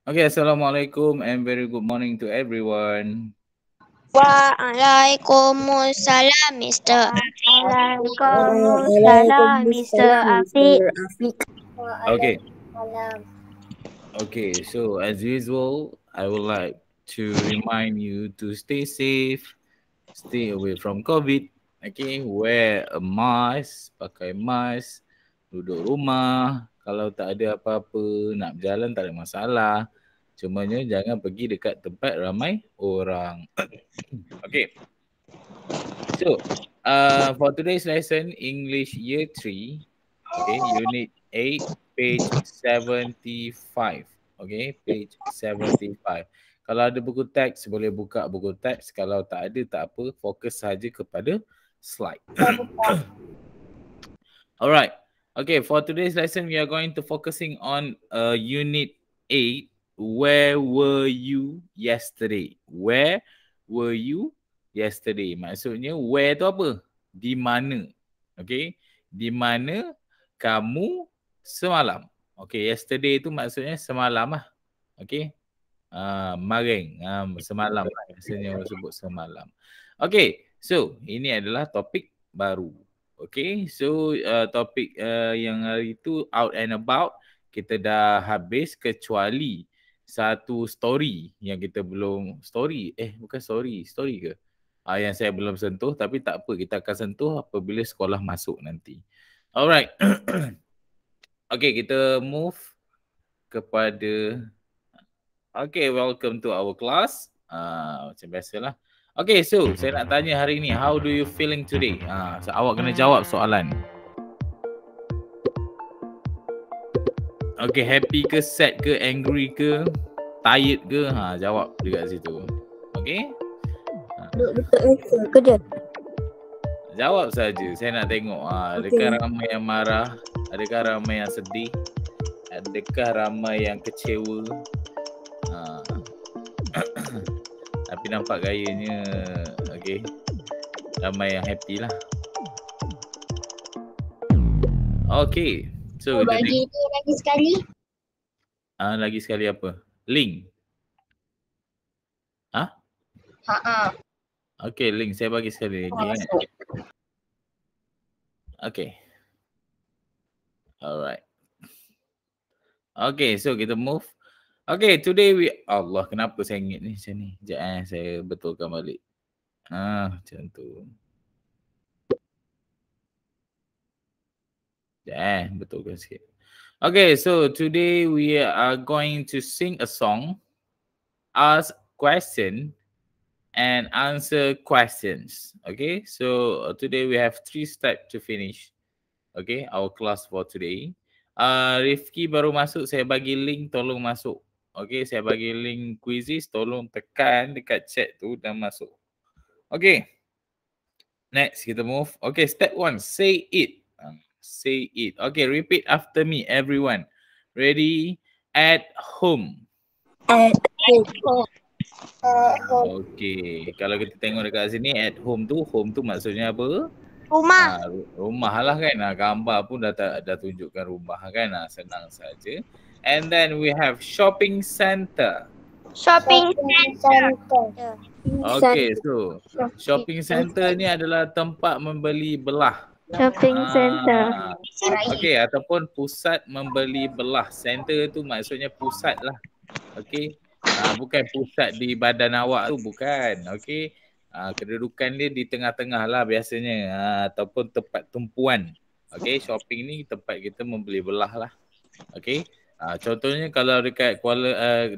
Okay, Assalamualaikum and very good morning to everyone. Waalaikumsalam, Mr. Waalaikumsalam, Mr. Afiq. Mr. Afiq. Okay, Waalaikumsalam. so as usual, I would like to remind you to stay safe, stay away from COVID. Okay, wear a mask, pakai mask, duduk rumah. Kalau tak ada apa-apa, nak berjalan tak ada masalah. Cumanya jangan pergi dekat tempat ramai orang. Okay, so for today's lesson, English Year 3, okay, Unit 8, page 75. Okay, page 75. Kalau ada buku teks, boleh buka buku teks. Kalau tak ada, tak apa. Fokus saja kepada slide. Alright. Okay, for today's lesson, we are going to focusing on Unit 8. Where were you yesterday? Where were you yesterday? Maksudnya, where tu apa? Di mana? Okay. Di mana kamu semalam? Okay, yesterday tu maksudnya semalam lah. Okay. Maring. Semalam lah. Biasanya orang sebut semalam. Okay, so ini adalah topik baru. Okay, so topik yang hari itu out and about kita dah habis kecuali satu story yang kita belum bukan story ke? Yang saya belum sentuh, tapi tak apa, kita akan sentuh apabila sekolah masuk nanti. Alright. Okay, kita move kepada welcome to our class. Macam biasalah. Okay, so saya nak tanya hari ni, how do you feeling today? So awak kena jawab soalan. Okay, happy ke, sad ke, angry ke, tired ke? Jawab dekat situ. Okay? Betul ke dia? Jawab saja. Saya nak tengok. Adakah ramai yang marah? Adakah ramai yang sedih? Adakah ramai yang kecewa? Tapi nampak gayanya okay, ramai yang happy lah. Okay, so Bagi tu lagi sekali. lagi sekali apa? Link. Okay, link saya bagi sekali lagi. Okay. Alright. Okay, so kita move. Okay, today Allah, kenapa saya ingat ni macam ni? Sekejap saya betulkan balik. Macam tu. Betulkan sikit. Okay, so today we are going to sing a song, ask question, and answer questions. Okay, so today we have 3 steps to finish. Okay, our class for today. Rifki baru masuk, saya bagi link, tolong masuk. Okay, saya bagi link quizzes, tolong tekan dekat chat tu dan masuk. Okay, next kita move. Okay, step 1, say it. Say it. Okay, repeat after me, everyone. Ready? At home. At home. Okay, kalau kita tengok dekat sini, at home tu maksudnya apa? Rumah. Rumah lah kan. Gambar pun dah tunjukkan rumah kan. Senang saja. And then we have shopping center. Shopping center. Okay, so shopping center ni adalah tempat membeli belah. Shopping center. Okay, ataupun pusat membeli belah. Center tu maksudnya pusat lah. Okay. Bukan pusat di badan awak tu, bukan. Okay. Kedudukan dia di tengah-tengah lah biasanya. Ataupun tempat tumpuan. Okay, shopping ni tempat kita membeli belah lah. Okay. Contohnya kalau dekat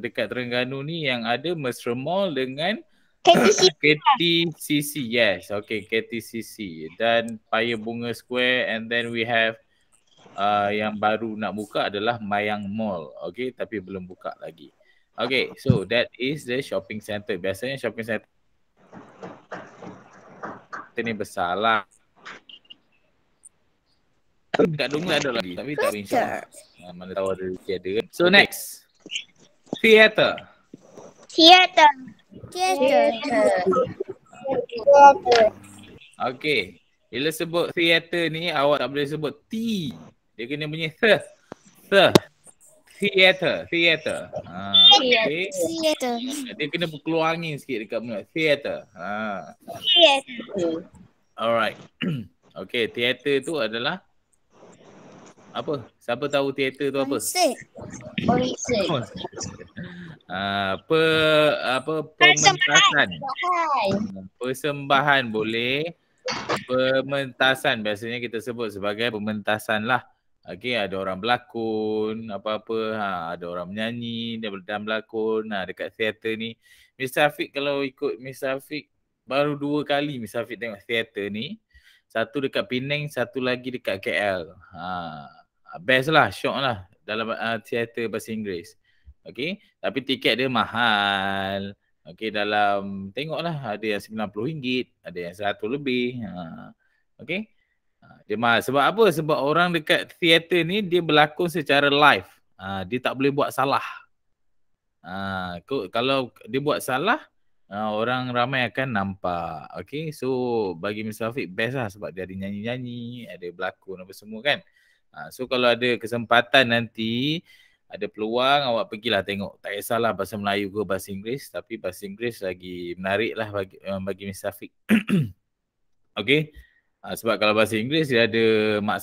dekat Terengganu ni yang ada Mesra Mall dengan KTCC. Yes, okay, KTCC. Dan Paya Bunga Square, and then we have yang baru nak buka adalah Mayang Mall. Okay, tapi belum buka lagi. Okay, so that is the shopping center. Biasanya shopping center ni besar lah. Dekat Dungun ada lagi, tapi tak insya-Allah. Mana tahu ada tiada. So next, theater. Okay, bila sebut theater ni awak tak boleh sebut T. Dia kena bunyi th. Theater. Okay. Theater. Dia kena keluar angin sikit dekat mulut. Theater. Alright. Okay, theater tu adalah apa? Siapa tahu theater tu apa? Pementasan. Persembahan boleh. Pementasan biasanya kita sebut sebagai pementasan lah. Okey, ada orang berlakon, apa-apa, ada orang menyanyi dan berlakon. Dekat teater ni, Mr. Afiq kalau ikut Mr. Afiq baru 2 kali Mr. Afiq tengok teater ni. Satu dekat Penang, satu lagi dekat KL. Best lah, syok lah dalam teater bahasa Inggeris. Okey, tapi tiket dia mahal. Okey, dalam tengoklah ada yang RM90, ada yang RM100 lebih. Okey. Dia mahal. Sebab apa? Sebab orang dekat teater ni dia berlakon secara live. Dia tak boleh buat salah. Kalau dia buat salah, orang ramai akan nampak. Okay, so bagi Mr. Afiq best lah sebab dia ada nyanyi-nyanyi, ada berlakon apa semua kan. So kalau ada kesempatan nanti, ada peluang awak pergilah tengok. Tak kisahlah bahasa Melayu ke bahasa Inggeris, tapi bahasa Inggeris lagi menarik lah bagi Mr. Afiq. Okay. Sebab kalau bahasa Inggeris dia ada Mak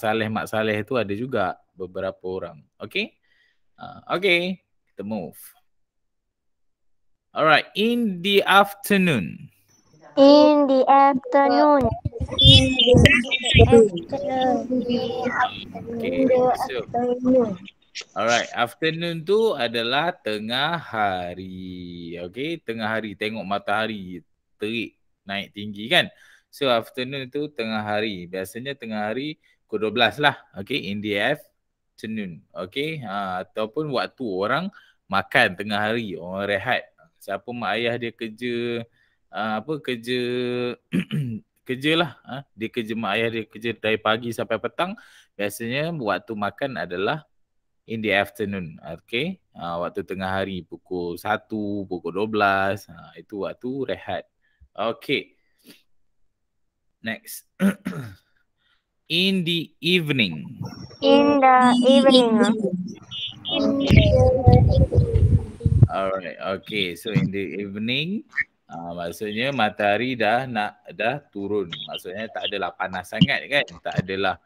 Saleh tu ada juga beberapa orang. Okay. Okay. Kita move. Alright. In the afternoon. In the afternoon. Okay. So, alright. Afternoon tu adalah tengah hari. Okay. Tengah hari. Tengok matahari terik naik tinggi kan. So afternoon tu tengah hari. Biasanya tengah hari pukul 12 lah. Okay, in the afternoon. Okay, ataupun waktu orang makan tengah hari, orang rehat. Siapa mak ayah dia kerja, kerja lah. Dia kerja, mak ayah dia kerja dari pagi sampai petang. Biasanya waktu makan adalah in the afternoon. Okay, waktu tengah hari pukul 1, pukul 12. Itu waktu rehat. Okay. Next. In the evening. In the evening. Alright, okay. So in the evening, maksudnya matahari dah turun. Maksudnya tak adalah panas sangat kan? Tak adalah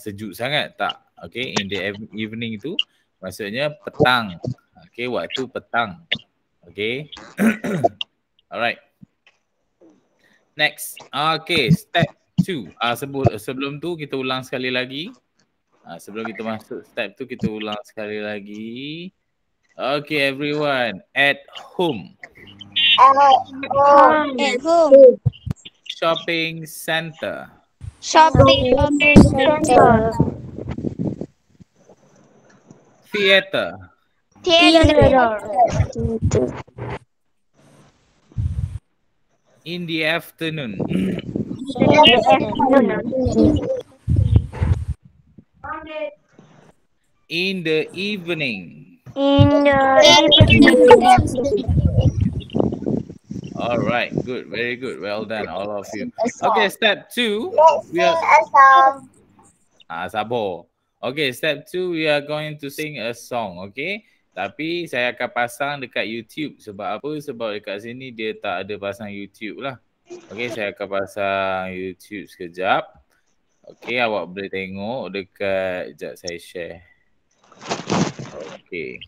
sejuk sangat, tak. Okay, in the evening tu maksudnya petang. Okay, waktu petang. Okay. Alright. Next. Okay, step 2. Sebelum tu kita ulang sekali lagi. Sebelum kita masuk step tu kita ulang sekali lagi. Okay, everyone. At home. At home. Shopping center. Shopping center. Theater. Theater. In the afternoon. In the evening. In the evening. All right, good, very good, well done, all of you. Okay, step 2. Sabar. Okay, step 2, we are going to sing a song, okay? Tapi saya akan pasang dekat YouTube. Sebab apa? Sebab dekat sini dia tak ada pasang YouTube lah. Okay, saya akan pasang YouTube sekejap. Okay, awak boleh tengok dekat, sekejap saya share. Okay.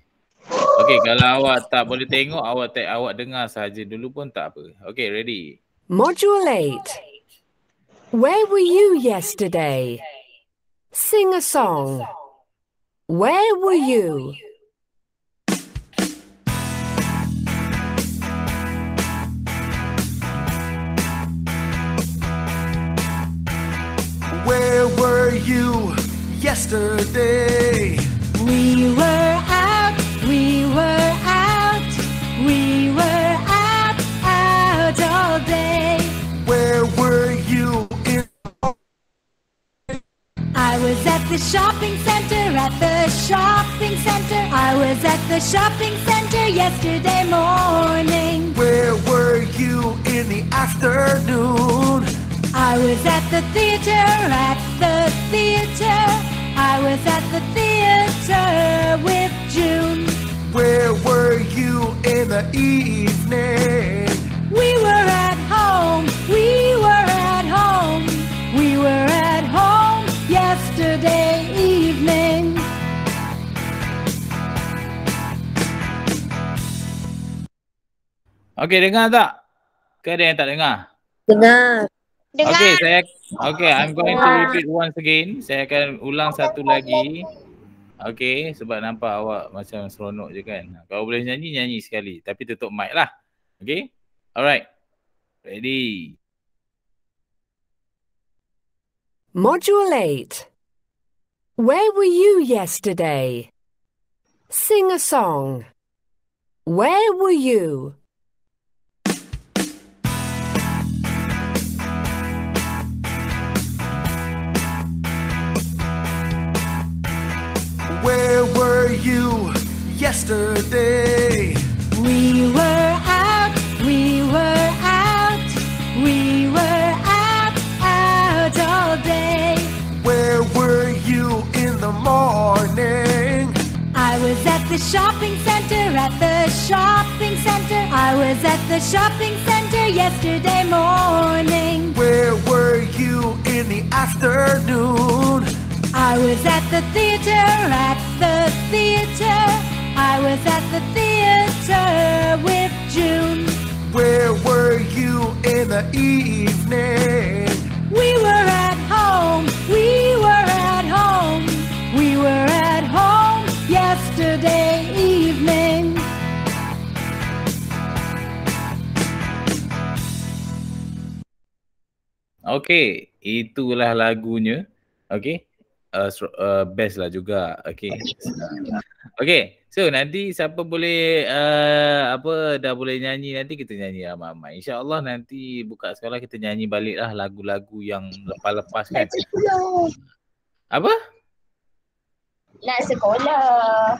Okay, kalau awak tak boleh tengok, awak dengar saja dulu pun tak apa. Okay, ready? Module 8. Where were you yesterday? Sing a song. Where were you? Where were you yesterday? We were out, we were out, we were out, out all day. Where were you in? I was at the shopping center, at the shopping center. I was at the shopping center yesterday morning. Where were you in the afternoon? I was at the theater, at the theater. I was at the theater with Where were you in the evening? We were at home. We were at home. We were at home yesterday evening. Okay, dengar tak? Ke ada yang tak dengar? Dengar. Dengar. Okay, I'm going to repeat once again. Saya akan ulang satu lagi. Okay, sebab nampak awak macam seronok je kan. Kalau boleh nyanyi, nyanyi sekali. Tapi tutup mic lah. Okay? Alright. Ready. Module 8. Where were you yesterday? Sing a song. Where were you? Where were you yesterday? We were out. We were out. We were out all day. Where were you in the morning? I was at the shopping center, at the shopping center. I was at the shopping center yesterday morning. Where were you in the afternoon? I was at the theater, at the theater. I was at the theater with June. Where were you in the evening? We were at home. We were at home. We were at home yesterday evening. Okay, itulah lagunya. Okay. Best lah juga. Okay. Okay. So nanti siapa boleh dah boleh nyanyi, nanti kita nyanyi ramai-ramai. InsyaAllah nanti buka sekolah kita nyanyi balik lah lagu-lagu yang lepas-lepas kan. Apa? Nak sekolah.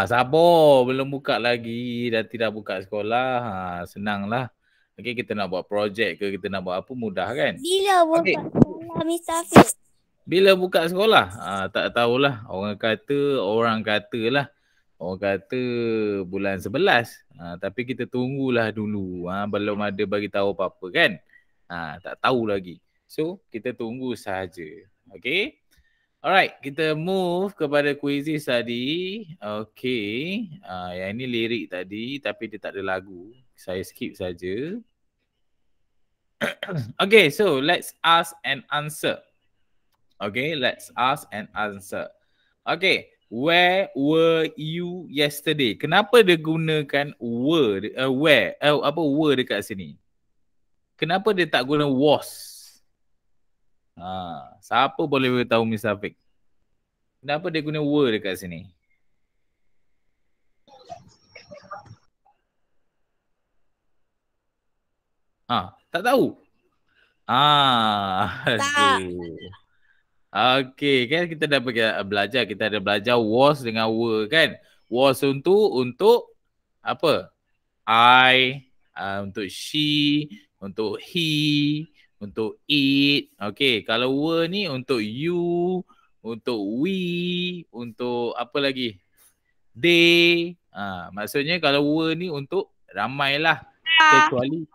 Sabar, belum buka lagi. Nanti dah buka sekolah. Senang lah. Okay, kita nak buat projek ke, kita nak buat apa, mudah kan? Bila buka Okay. sekolah, Mr. Hafiz? Bila buka sekolah? Tak tahulah. Orang kata lah. Orang kata bulan 11. Tapi kita tunggulah dulu. Belum ada bagi tahu apa-apa kan? Tak tahu lagi. So, kita tunggu saja. Okay? Alright, kita move kepada quizzes tadi. Okay. Yang ini lirik tadi tapi dia tak ada lagu. Saya skip saja. Okay, so let's ask and answer. Okay, let's ask and answer. Okay, where were you yesterday? Kenapa dia gunakan were, where, were dekat sini? Kenapa dia tak guna was? Siapa boleh beritahu Mr. Afiq? Kenapa dia guna were dekat sini? Tak tahu? Tak. Okay, kan kita dah belajar. Kita ada belajar was dengan were kan. Was untuk apa? I, untuk she, untuk he, untuk it. Okay, kalau were ni untuk you, untuk we, untuk apa lagi? They. Maksudnya kalau were ni untuk ramai lah. Kecuali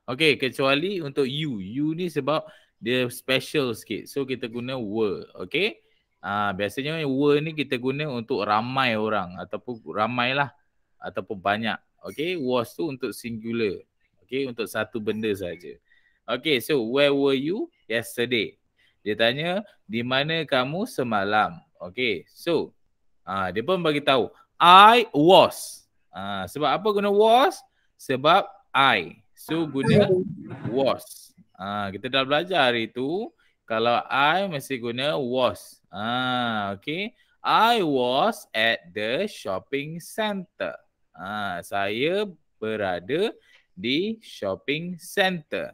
okay, kecuali untuk you. You ni sebab dia special sikit. So kita guna were. Okay. Biasanya were ni kita guna untuk ramai orang. Ataupun ramai lah. Ataupun banyak. Okay. Was tu untuk singular. Okay. Untuk satu benda saja. Okay. So where were you yesterday? Dia tanya di mana kamu semalam. Okay. So dia pun bagi tahu. I was. Sebab apa guna was? Sebab I. So guna was. Kita dah belajar hari tu. Kalau I mesti guna was. Okay. I was at the shopping center. Saya berada di shopping center.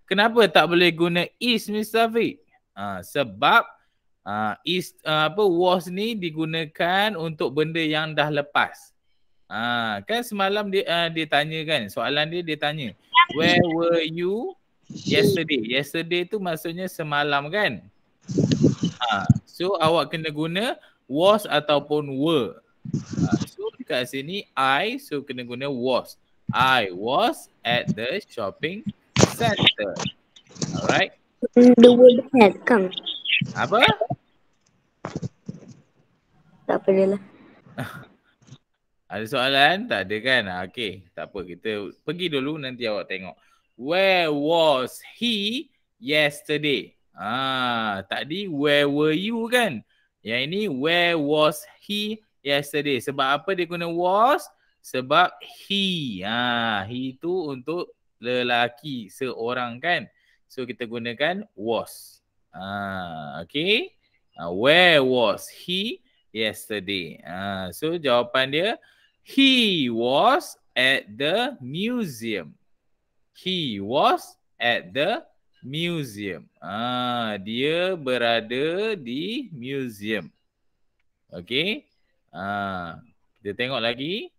Kenapa tak boleh guna is, Mr. Afiq? Sebab was ni digunakan untuk benda yang dah lepas. Kan semalam dia tanya kan, soalan dia tanya where were you yesterday? Yesterday tu maksudnya semalam kan? So awak kena guna was ataupun were. So dekat sini I, so kena guna was. I was at the shopping center. Alright. The word had, Kang. Apa? Tak apa dia lah. Ada soalan? Tak ada kan? Okay, tak apa. Kita pergi dulu, nanti awak tengok. Where was he yesterday? Tadi where were you kan? Yang ini where was he yesterday? Sebab apa dia guna was? Sebab he. He tu untuk lelaki seorang kan? So kita gunakan was. Okay. Where was he yesterday? So jawapan dia, he was at the museum. He was at the museum. Dia berada di museum. Okay. Kita tengok lagi.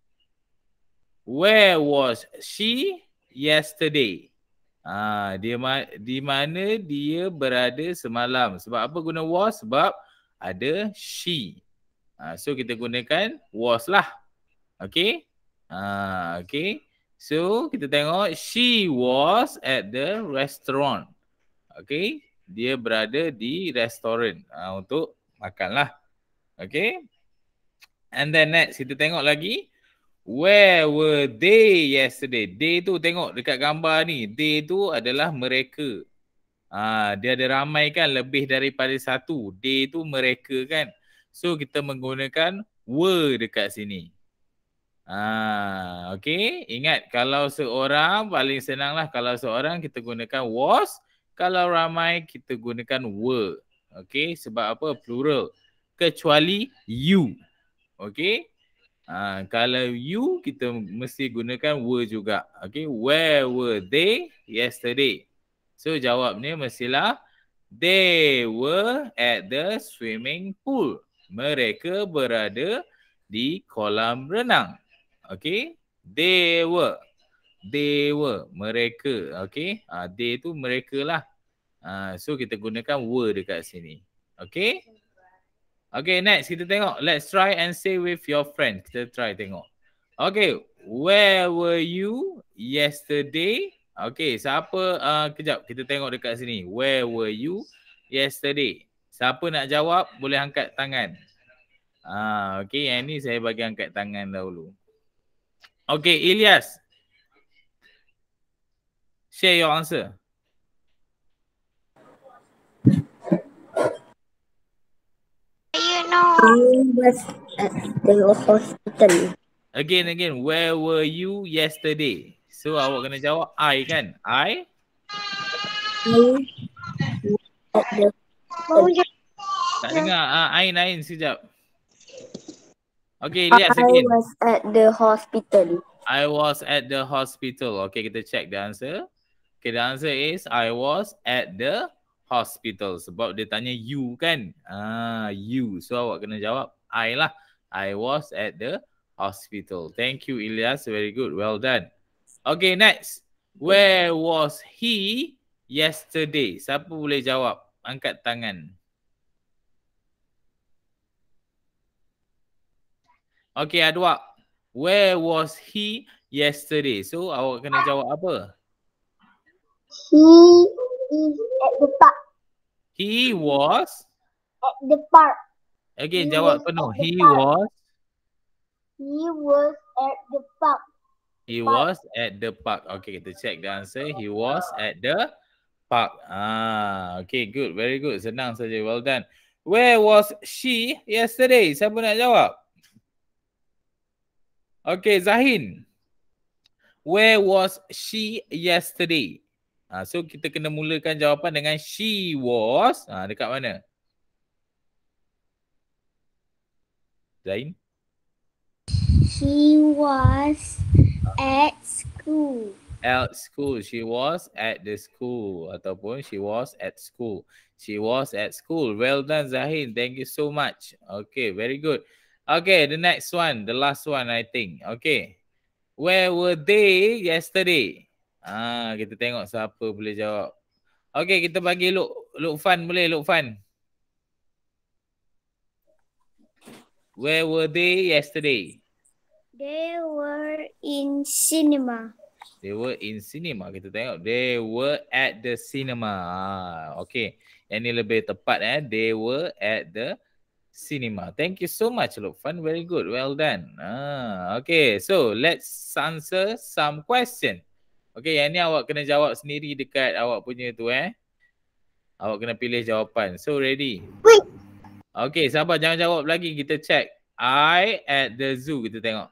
Where was she yesterday? Di mana dia berada semalam. Sebab apa guna was? Sebab ada she. So kita gunakan was lah. Okay. Okay. So kita tengok she was at the restaurant. Okay. Dia berada di restoran untuk makan lah. Okay. And then next kita tengok lagi. Where were they yesterday? They tu tengok dekat gambar ni. They tu adalah mereka. Dia ada ramai kan, lebih daripada satu. They tu mereka kan. So kita menggunakan were dekat sini. Okay. Ingat kalau seorang paling senang lah. Kalau seorang kita gunakan was. Kalau ramai kita gunakan were. Okay. Sebab apa? Plural. Kecuali you. Okay. Kalau you kita mesti gunakan were juga. Okay. Where were they yesterday? So jawabnya mestilah they were at the swimming pool. Mereka berada di kolam renang. Okay. They were. They were. Mereka. Okay. They tu mereka lah. So kita gunakan were dekat sini. Okay. Okay, next kita tengok. Let's try and say with your friend. Kita try tengok. Okay. Where were you yesterday? Okay, siapa? Kejap, kita tengok dekat sini. Where were you yesterday? Siapa nak jawab, boleh angkat tangan. Okay, yang ni saya bagi angkat tangan dahulu. Okay, Ilyas. Share your answer. You know. I was at the hospital. Again. Where were you yesterday? So awak kena jawab I kan? I At the tak dengar. Ain sekejap. Okay, Ilyas I again. was at the hospital. I was at the hospital. Okay, kita check the answer. Okay, the answer is I was at the hospital. Sebab dia tanya you kan? You. So awak kena jawab I lah. I was at the hospital. Thank you, Ilyas. Very good. Well done. Okay, next. Where was he yesterday? Siapa boleh jawab? Angkat tangan. Okay, Adwa. Where was he yesterday? So awak kena jawab apa? He is at the park. He was. At the park. Again, He jawab was penuh. at the He park. was. He was at the park. He was at the park. Okay, kita check the answer. He was at the park. Okay, good. Very good. Senang saja. Well done. Where was she yesterday? Siapa nak jawab? Okay, Zahin. Where was she yesterday? So kita kena mulakan jawapan dengan she was. Dekat mana? Zain? She was at school. At school. She was at the school. Ataupun she was at school. She was at school. Well done, Zahin. Thank you so much. Okay, very good. Okay, the next one. The last one, I think. Okay. Where were they yesterday? Kita tengok siapa boleh jawab. Okay, kita bagi Lukfan boleh, Lukfan. Where were they yesterday? They were in cinema. They were in cinema. Kita tengok. They were at the cinema. Okay. Yang ni lebih tepat. They were at the cinema. Thank you so much, Lukfan. Very good. Well done. Okay. So, let's answer some question. Okay. Yang ni awak kena jawab sendiri dekat awak punya tu. Awak kena pilih jawapan. So, ready? Wait. Okay. Sabar. Jangan jawab lagi. Kita check. I at the zoo. Kita tengok.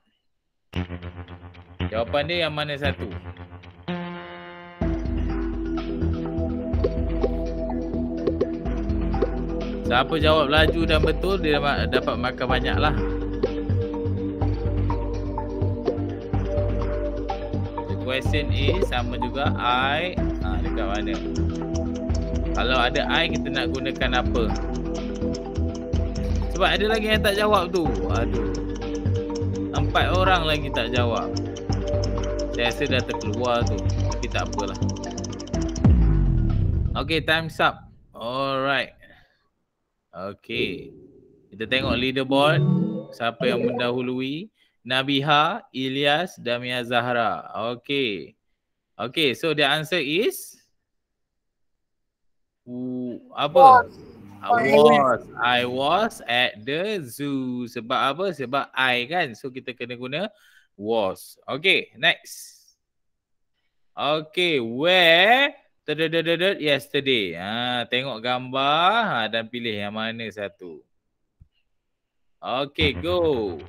Jawapan dia yang mana satu? Siapa jawab laju dan betul, dia dapat makan banyak lah. The question is sama juga I. Dekat mana? Kalau ada I, kita nak gunakan apa? Sebab ada lagi yang tak jawab tu. Aduh. 4 orang lagi tak jawab. Saya rasa dah terkeluar tu. Tapi tak apalah. Okay, time's up. Alright. Okay. Kita tengok leaderboard. Siapa yang mendahului. Nabiha, Ilyas, Damia Zahra. Okay. Okay, so the answer is? Apa? I was at the zoo. Sebab apa? Sebab I kan. So kita kena guna was. Okay, next. Okay, where yesterday. Tengok gambar dan pilih yang mana satu. Okay, go.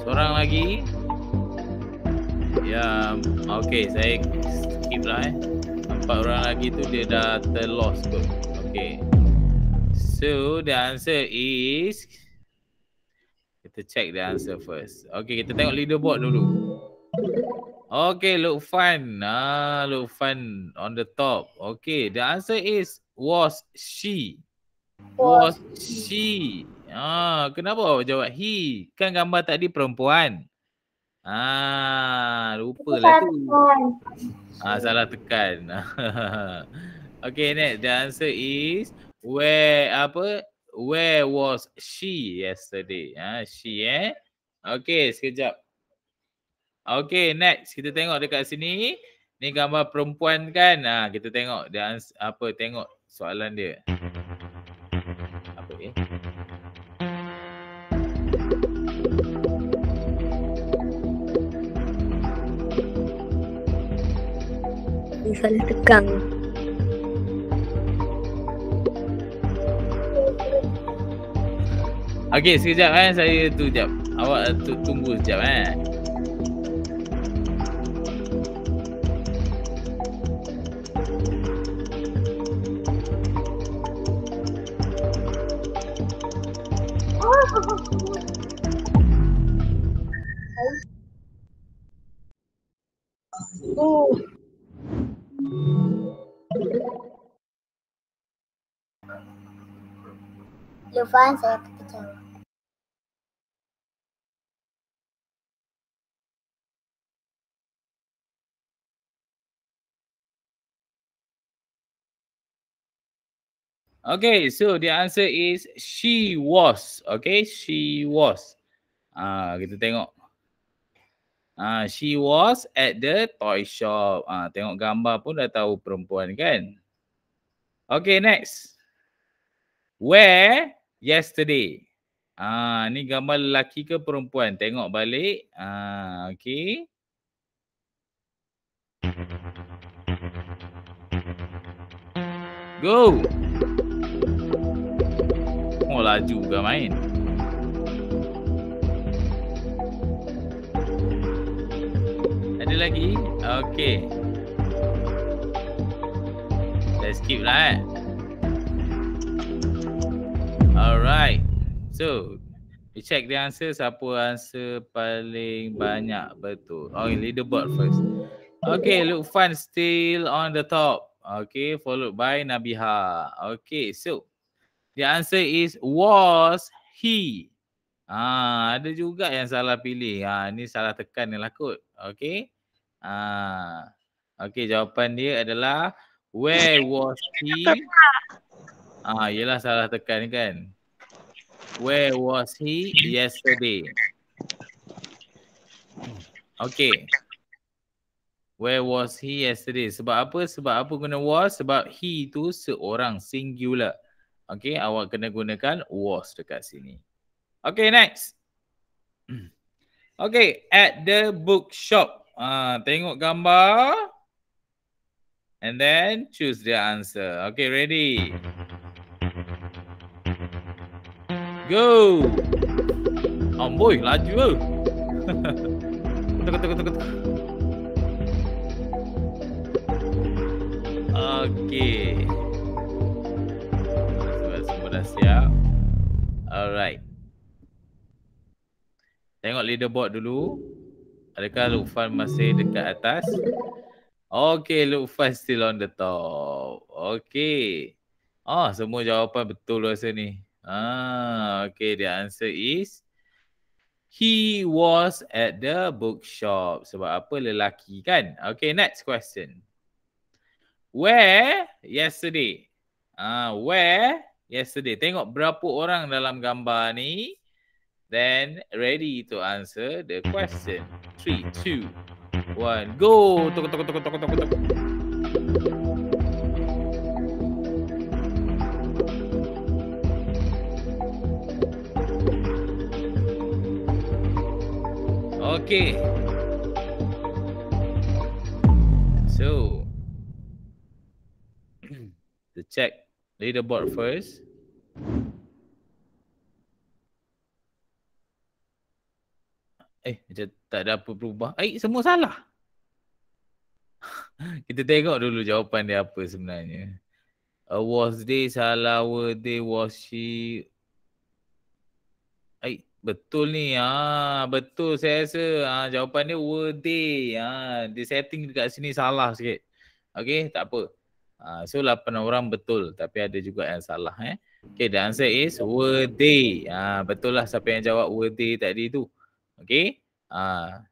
Seorang lagi. Ya, okay, saya skip lah 4 orang lagi tu dia dah terlost kot. Okay. So the answer is, kita check the answer first. Okay, kita tengok leaderboard dulu. Okay, Lukfan. Lukfan on the top. Okay, the answer is was she. Was she. Kenapa awak jawab he? Kan gambar tadi perempuan. Lupalah tu. Salah tekan. Okay, next. The answer is where was she yesterday? She Okay, sekejap. Okay, next. Kita tengok dekat sini. Ni gambar perempuan kan? Kita tengok dia tengok soalan dia. Apa Salah tekan. Okay, sekejap saya tu jap. Awak tunggu sekejap Lukfan, saya kecewa. Okay, so the answer is she was. Okay, she was. Kita tengok. She was at the toy shop. Tengok gambar pun dah tahu perempuan kan. Okay, next. Where yesterday? Ni gambar lelaki ke perempuan? Tengok balik. Okay. Go. Oh, laju juga main. Ada lagi? Okay. Let's skip lah Alright. So, we check the answer. Siapa answer paling banyak betul? Leaderboard first. Okay, Lukfan still on the top. Okay, followed by Nabiha. Okay, so the answer is was he. Ada juga yang salah pilih. Ni salah tekan ni lah kot. Okey. Okey, jawapan dia adalah where was he? Yelah salah tekan kan. Where was he yesterday? Okay. Where was he yesterday? Sebab apa? Sebab apa guna was? Sebab he tu seorang, singular. Okay, awak kena gunakan was dekat sini. Okay, next. Okay, at the bookshop. Tengok gambar. And then choose the answer. Okay, ready? Go! Amboi, laju ke? Ketuk. Okay. Semua dah siap. Alright. Tengok leaderboard dulu. Adakah Lukfan masih dekat atas? Okay, Lukfan still on the top. Okay. Semua jawapan betul rasa ni. Okay, the answer is he was at the bookshop. Sebab apa? Lelaki kan? Okay, next question. Where yesterday? Where yesterday? Tengok berapa orang dalam gambar ni. Then ready to answer the question. 3, 2, 1, go! Tuk. Okay. So, to check leaderboard first. Macam tak ada apa berubah. Semua salah. Kita tengok dulu jawapan dia apa sebenarnya. Was they salah? Were they? Was she? Betul ni. Betul saya rasa. Jawapan dia were they. Dia setting dekat sini salah sikit. Okay, tak apa. So 8 orang betul. Tapi ada juga yang salah. Okay, the answer is were they. Betul lah siapa yang jawab were they tadi tu. Okay.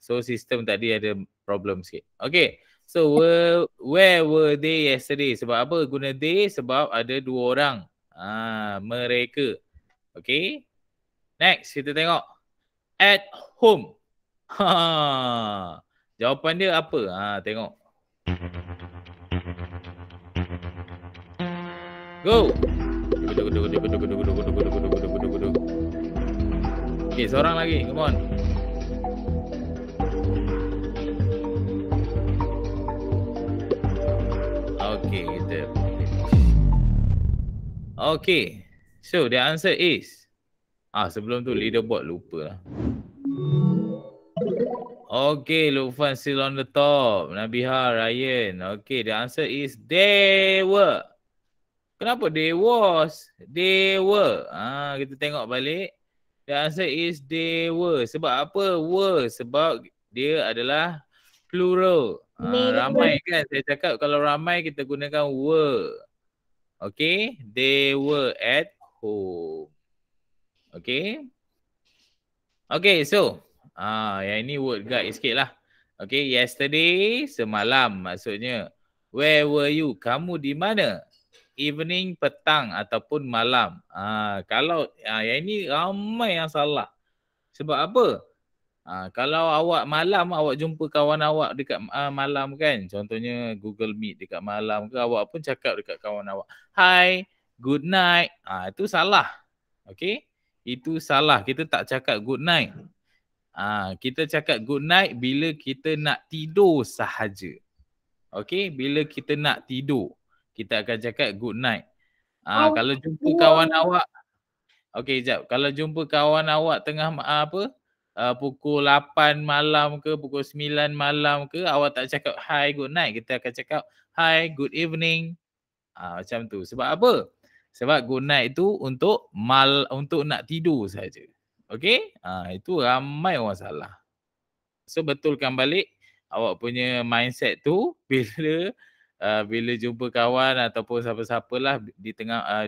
So sistem tadi ada problem sikit. Okay. So where were they yesterday? Sebab apa guna they? Sebab ada 2 orang. Mereka. Okay. Next kita tengok. At home. Jawapan dia apa? Tengok. Go. Okay, seorang lagi. Come on. Okay, kita finish. Okay. So, the answer is sebelum tu leaderboard lupa lah. Okay, Lukfan still on the top. Nabiha, Ryan. Okay, the answer is they were. Kenapa they was? They were. Kita tengok balik. The answer is they were. Sebab apa? Were. Sebab dia adalah plural. Ramai kan? Saya cakap kalau ramai kita gunakan were. Okay. They were at home. Okay. Okay, so. Yang ini word guide sikit lah. Okay, yesterday, semalam maksudnya. Where were you? Kamu di mana? Evening, petang ataupun malam. Kalau yang ini ramai yang salah. Sebab apa? Kalau awak malam, awak jumpa kawan awak dekat malam kan. Contohnya Google Meet dekat malam ke, awak pun cakap dekat kawan awak. Hi, good night. Itu salah. Okay? Itu salah. Kita tak cakap good night. Kita cakap good night bila kita nak tidur sahaja. Okay? Bila kita nak tidur, kita akan cakap good night. Kalau jumpa kawan awak, okay, jap. Kalau jumpa kawan awak tengah pukul 8 malam ke, pukul 9 malam ke, awak tak cakap hi, good night. Kita akan cakap hi, good evening. Macam tu. Sebab apa? Sebab good night tu untuk nak tidur saja. Okay? Itu ramai orang salah. So betulkan balik awak punya mindset tu bila jumpa kawan ataupun siapa-siapalah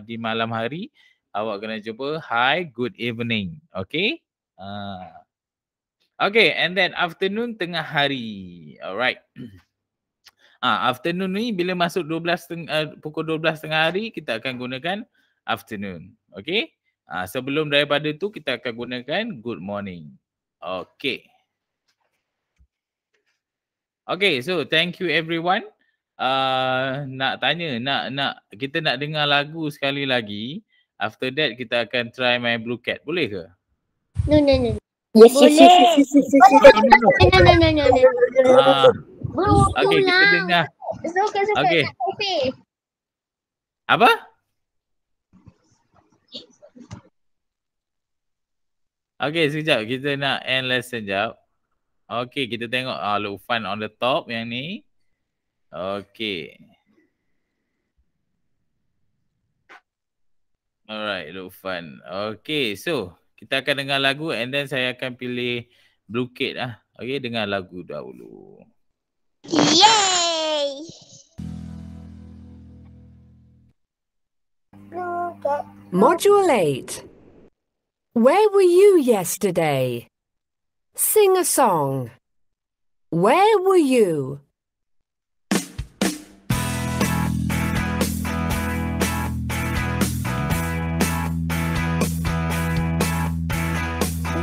di malam hari, awak kena jumpa hi, good evening. Okay? Okay, and then afternoon, tengah hari. Alright. Afternoon ni bila masuk pukul 12 tengah hari, kita akan gunakan afternoon. Okay. Sebelum daripada tu, kita akan gunakan good morning. Okay. Okay, so thank you everyone. Nak tanya, kita nak dengar lagu sekali lagi. After that, kita akan try My Blue Cat. Boleh ke? No. Yes. No. Belum Okay, kita dengar. Okay. Apa? Okay, sekejap. Kita nak end lesson sekejap. Okay, kita tengok look fun on the top yang ni. Okay. Alright, look fun. Okay, so kita akan dengar lagu and then saya akan pilih Blue Cat lah. Okay, dengar lagu dahulu. Yay! Module 8. Where were you yesterday? Sing a song. Where were you?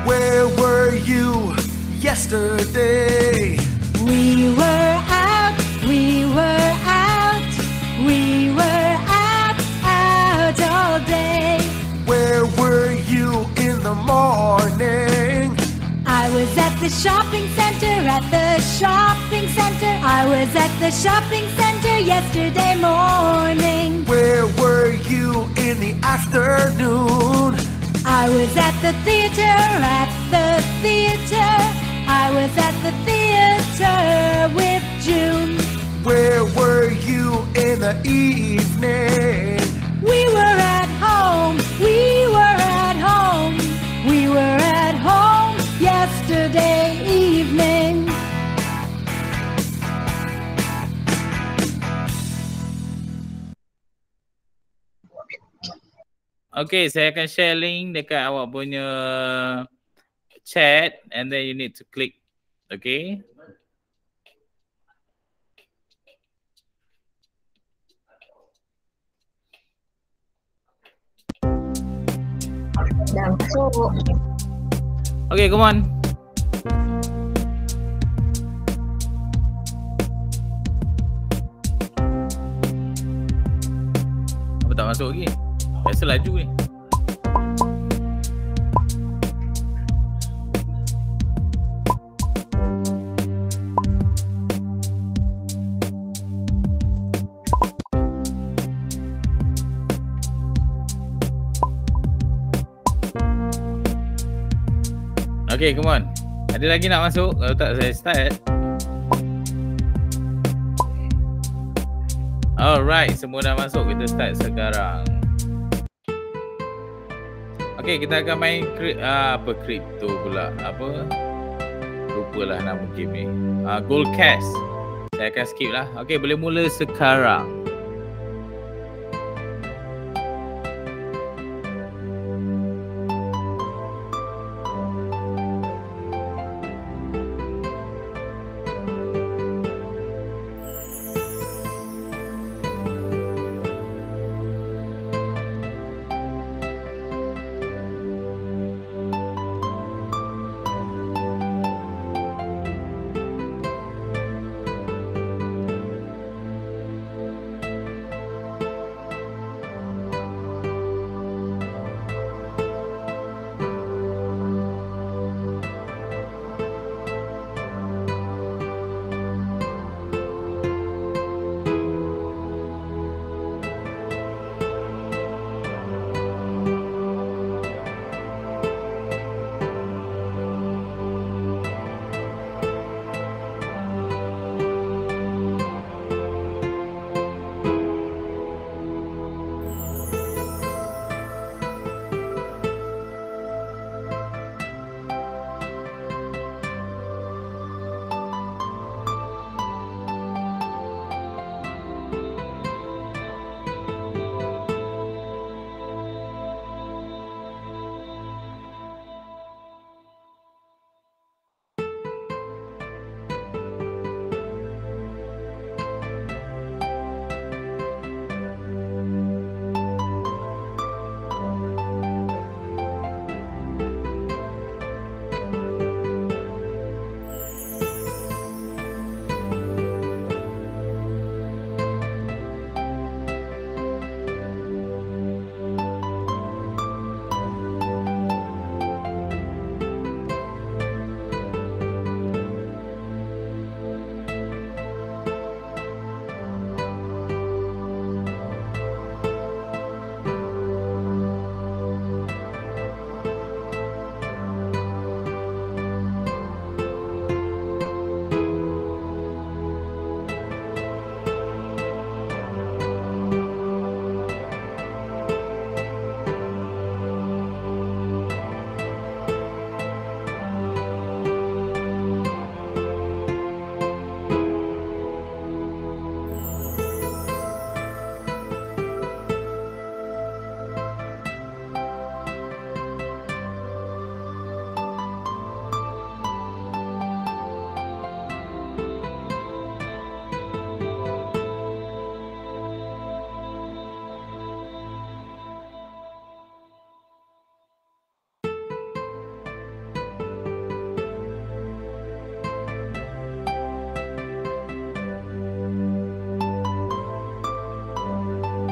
Where were you yesterday? We were out, we were out, we were out all day. Where were you in the morning? I was at the shopping center, at the shopping center. I was at the shopping center yesterday morning. Where were you in the afternoon? I was at the theater, at the theater. I was at the theater with June. Where were you in the evening? We were at home, we were at home. We were at home yesterday evening. Okay, saya akan share link dekat awak punya chat and then you need to click. Okay. Dah masuk. Okay, come on. Apa tak masuk lagi? Biasa laju ni. Okay, come on. Ada lagi nak masuk? Kalau tak, saya start. Alright, semua dah masuk. Kita start sekarang. Okay, kita akan main crypto pula. Apa? Lupalah nama game ni. Gold Cash. Saya akan skip lah. Okay, boleh mula sekarang.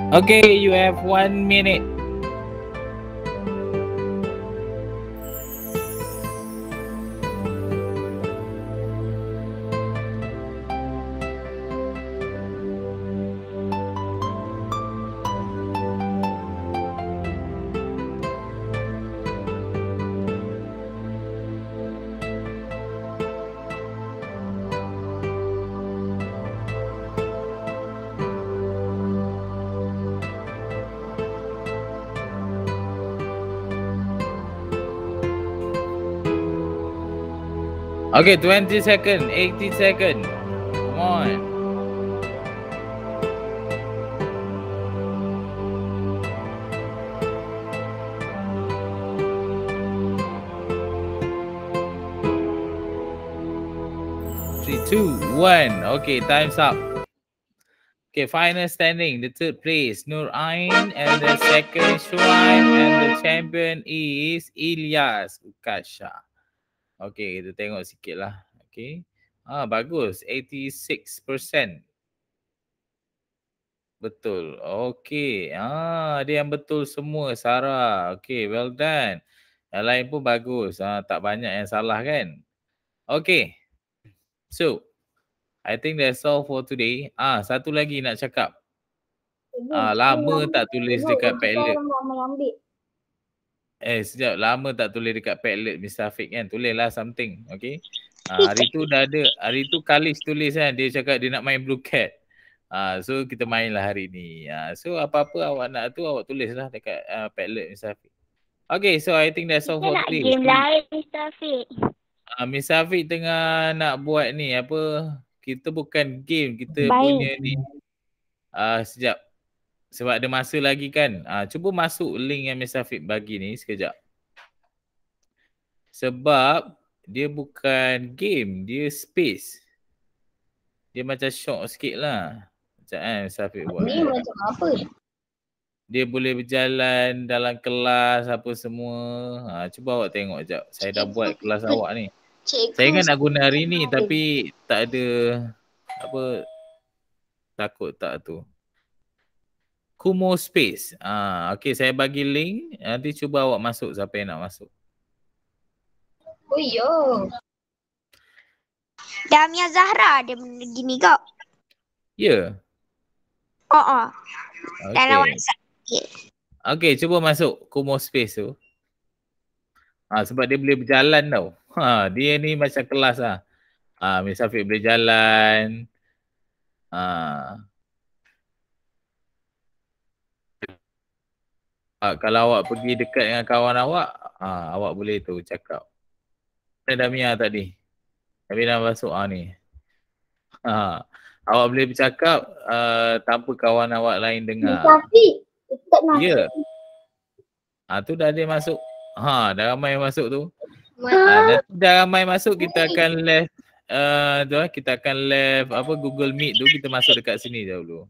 Okay, you have 1 minute. Okay, 20 seconds, 80 seconds. Come on. Three, two, one. Okay, time's up. Okay, final standing. The third place, Nur Ain, and the second, Shuaib, and the champion is Ilyas Ukasha. Okay, kita tengok sikit lah. Okay. Bagus. 86%. Betul. Okay. Dia yang betul semua, Sarah. Okay, well done. Yang lain pun bagus. Tak banyak yang salah kan? Okay. So, I think that's all for today. Satu lagi nak cakap. Lama tak tulis dekat Padlet. Sekejap. Lama tak tulis dekat Padlet, Mr. Afiq kan? Tulislah something. Okay. Hari tu dah ada. Hari tu Khalis tulis kan. Dia cakap dia nak main Blue Cat. So kita mainlah hari ni. So apa-apa awak nak tu awak tulislah dekat Padlet, Mr. Afiq. Okay, so I think that's all for today. Kita nak game lain, Mr. Afiq. Mr. Afiq tengah nak buat ni apa? Kita bukan game, kita punya ni. Sekejap. Sebab ada masa lagi kan. Cuba masuk link yang Mr. Afiq bagi ni sekejap. Sebab dia bukan game, dia space. Dia macam shock sikit lah. Macam Mr. Afiq buat. Ni macam apa? Dia boleh berjalan dalam kelas apa semua. Cuba awak tengok sekejap. Saya dah buat kelas awak ni. Saya ingat nak guna hari ni tapi tak ada apa, takut tak tu. Kumo Space. Okay, saya bagi link. Nanti cuba awak masuk siapa yang nak masuk. Oh yo. Damia Zahra dia gini kau. Ya. Oh. Dalam Okay. WhatsApp. Okay, cuba masuk Kumo Space tu. Sebab dia boleh berjalan tau. Dia ni macam kelas lah. Miss Afiq boleh jalan. Kalau awak pergi dekat dengan kawan awak, awak boleh tu cakap. Ada Damia tadi. Tapi dah masuk ni. Awak boleh bercakap tanpa kawan awak lain dengar. Mr. Afiq, Ustaz nak. Ya. Tu dah ada masuk. Dah ramai masuk tu. Nanti dah ramai masuk, kita akan left kita akan left apa Google Meet tu, kita masuk dekat sini dahulu.